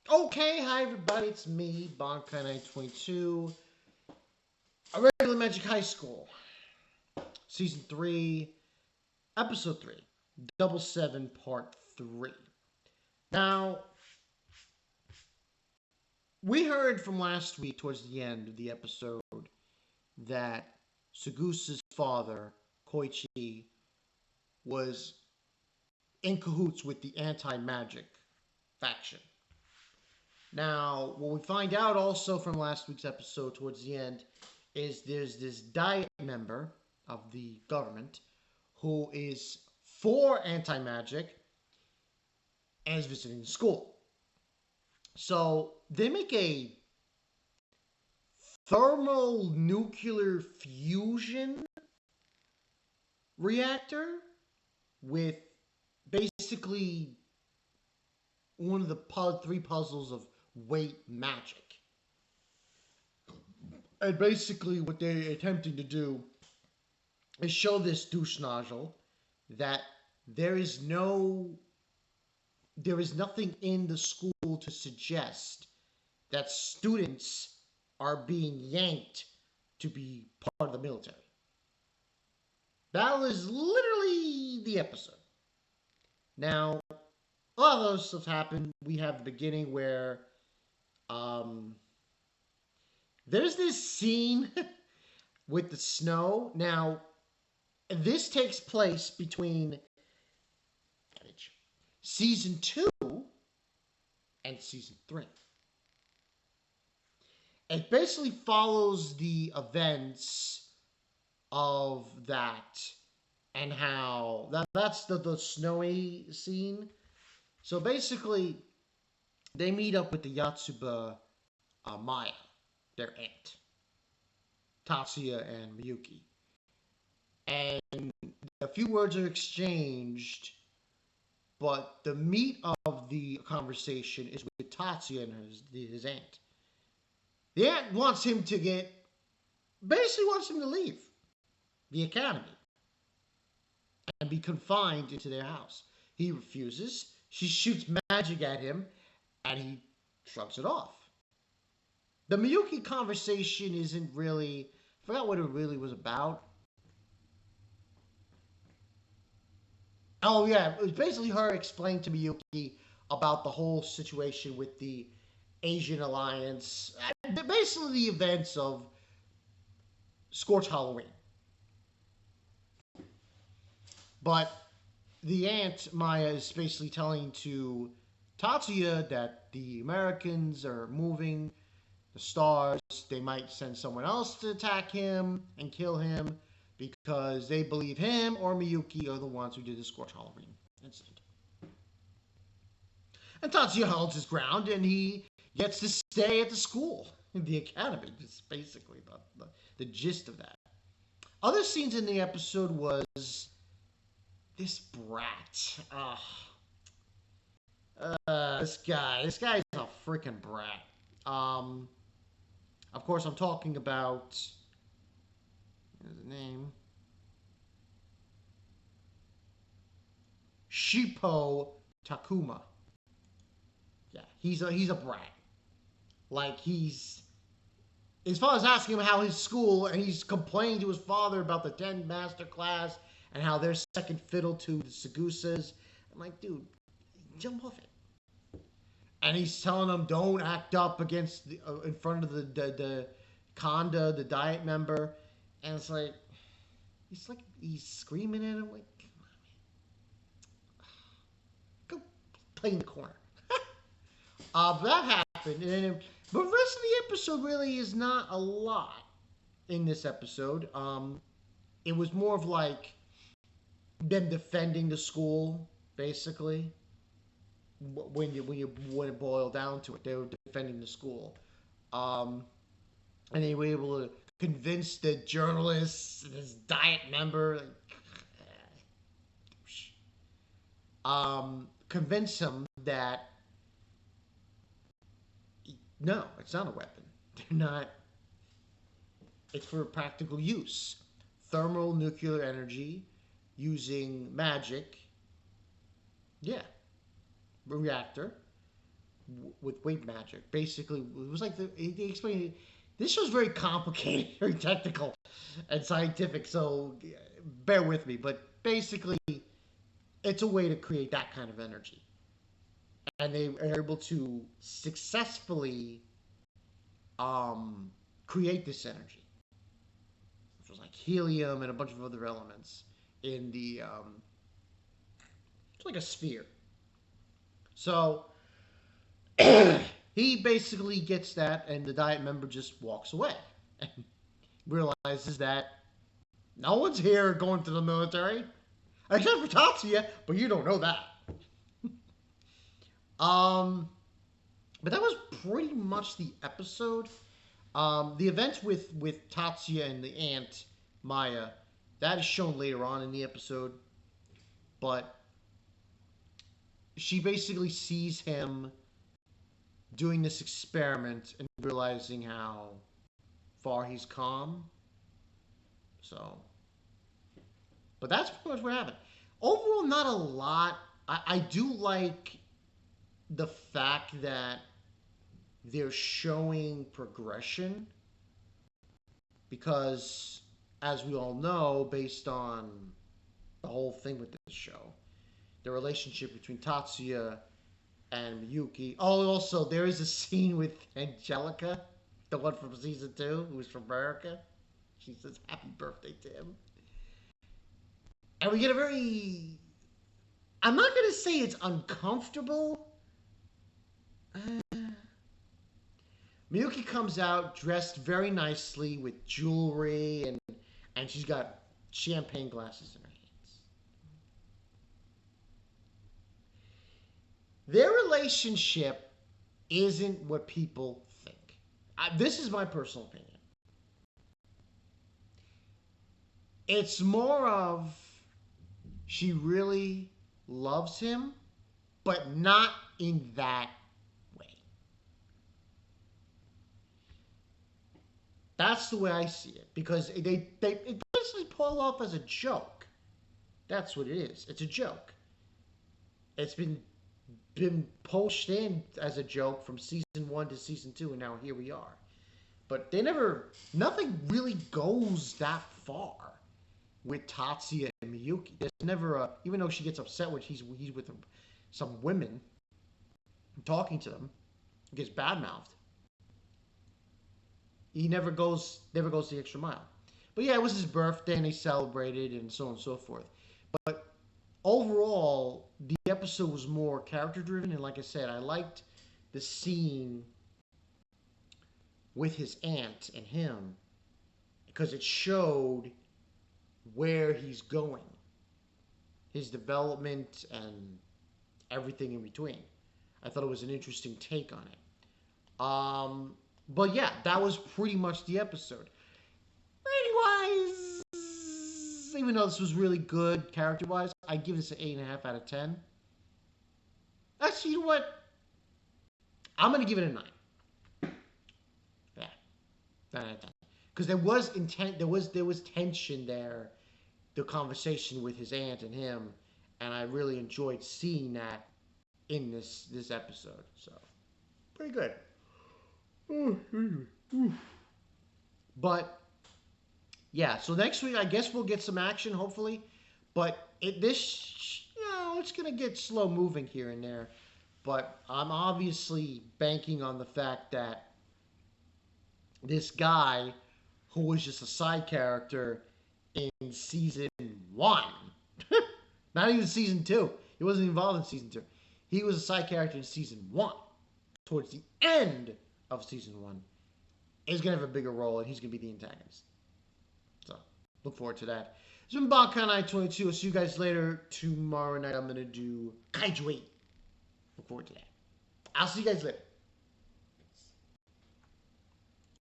Okay, hi everybody, it's me, Bonkai922, Irregular Magic High School, Season 3, Episode 3, Double Seven, Part 3. Now, we heard from last week, towards the end of the episode, that Sugusa's father, Koichi, was in cahoots with the anti-magic faction. Now, what we find out also from last week's episode towards the end is there's this diet member of the government who is for anti-magic and is visiting the school. So they make a thermonuclear fusion reactor with basically one of the three puzzles of weight magic. And basically what they're attempting to do is show this douche nozzle that there is nothing in the school to suggest that students are being yanked to be part of the military. That is literally the episode. Now, a lot of those stuff happen. We have the beginning where there's this scene with the snow. Now, this takes place between Season 2 and Season 3. It basically follows the events of that and how that's the snowy scene. So basically, they meet up with the Yatsuba Maya, their aunt, Tatsuya and Miyuki. And a few words are exchanged, but the meat of the conversation is with Tatsuya and his aunt. The aunt wants him to leave the academy and be confined into their house. He refuses. She shoots magic at him, and he shrugs it off. The Miyuki conversation isn't really... I forgot what it really was about. Oh, yeah. It was basically her explaining to Miyuki about the whole situation with the Asian Alliance. Basically the events of Scorch Halloween. But the aunt, Maya, is basically telling to Tatsuya that the Americans are moving the stars. They might send someone else to attack him and kill him because they believe him or Miyuki are the ones who did the Scorch Halloween incident. And Tatsuya holds his ground, and he gets to stay at the school, in the academy. It's basically the gist of that. Other scenes in the episode was this brat. This guy is a freaking brat. Of course, I'm talking about... Here's the name. Shippo Takuma. Yeah, he's a brat. Like, he's... As far as asking him how his school, and he's complaining to his father about the 10 master class and how they're second fiddle to the Sagusas. I'm like, dude, jump off it. And he's telling them, don't act up against in front of the Kanda, the diet member. And it's like, he's screaming at him, like, go play in the corner. But that happened. But the rest of the episode really is not a lot in this episode. It was more of like them defending the school, basically. When it boiled down to it, they were defending the school, and they were able to convince the journalists, this diet member, convince him that no, it's not a weapon. They're not. It's for practical use. Thermonuclear energy using magic. Yeah. Reactor. with weight magic. Basically, it was like they explained it. This was very complicated, very technical, and scientific. So bear with me. But basically, it's a way to create that kind of energy, and they are able to successfully um, create this energy, which was like helium and a bunch of other elements in the it's like a sphere. So he basically gets that, and the diet member just walks away and realizes that no one's here going to the military except for Tatsuya, but you don't know that. Um, but that was pretty much the episode. The events with Tatsuya and the aunt Maya, that is shown later on in the episode, but she basically sees him doing this experiment and realizing how far he's come. So, but that's pretty much what happened. Overall, not a lot. I do like the fact that they're showing progression because, as we all know, based on the whole thing with this show, the relationship between Tatsuya and Miyuki. Oh, also, there is a scene with Angelica, the one from season 2, who's from America. She says happy birthday to him. And we get a very... I'm not going to say it's uncomfortable. Miyuki comes out dressed very nicely with jewelry, and she's got champagne glasses in her hands. Their relationship isn't what people think. This is my personal opinion. It's more of she really loves him, but not in that way. That's the way I see it, because they it basically pull off as a joke. That's what it is. It's a joke. It's been pushed in as a joke from season 1 to season 2, and now here we are. But nothing really goes that far with Tatsuya and Miyuki. There's never a, even though she gets upset when he's with some women, talking to them, gets badmouthed. He never goes the extra mile. But yeah, it was his birthday and they celebrated and so on and so forth. But overall, the episode was more character driven, and like I said, I liked the scene with his aunt and him because it showed where he's going, his development, and everything in between. I thought it was an interesting take on it. But yeah, that was pretty much the episode. Rating wise, even though this was really good character wise, I give this an 8.5 out of 10. Actually, you know what? I'm gonna give it a 9. Yeah, 9 out of 10. Because there was intent, there was tension there, the conversation with his aunt and him, and I really enjoyed seeing that in this episode. So, pretty good. But yeah, so next week I guess we'll get some action, hopefully. But it's gonna get slow moving here and there. But I'm obviously banking on the fact that this guy, who was just a side character in season 1, not even season 2. He wasn't involved in season 2. He was a side character in season 1. Towards the end of season 1, is going to have a bigger role, and he's going to be the antagonist. So, look forward to that. It's been Bankai 22. I'll see you guys later. Tomorrow night, I'm going to do Kaiju 8. Look forward to that. I'll see you guys later.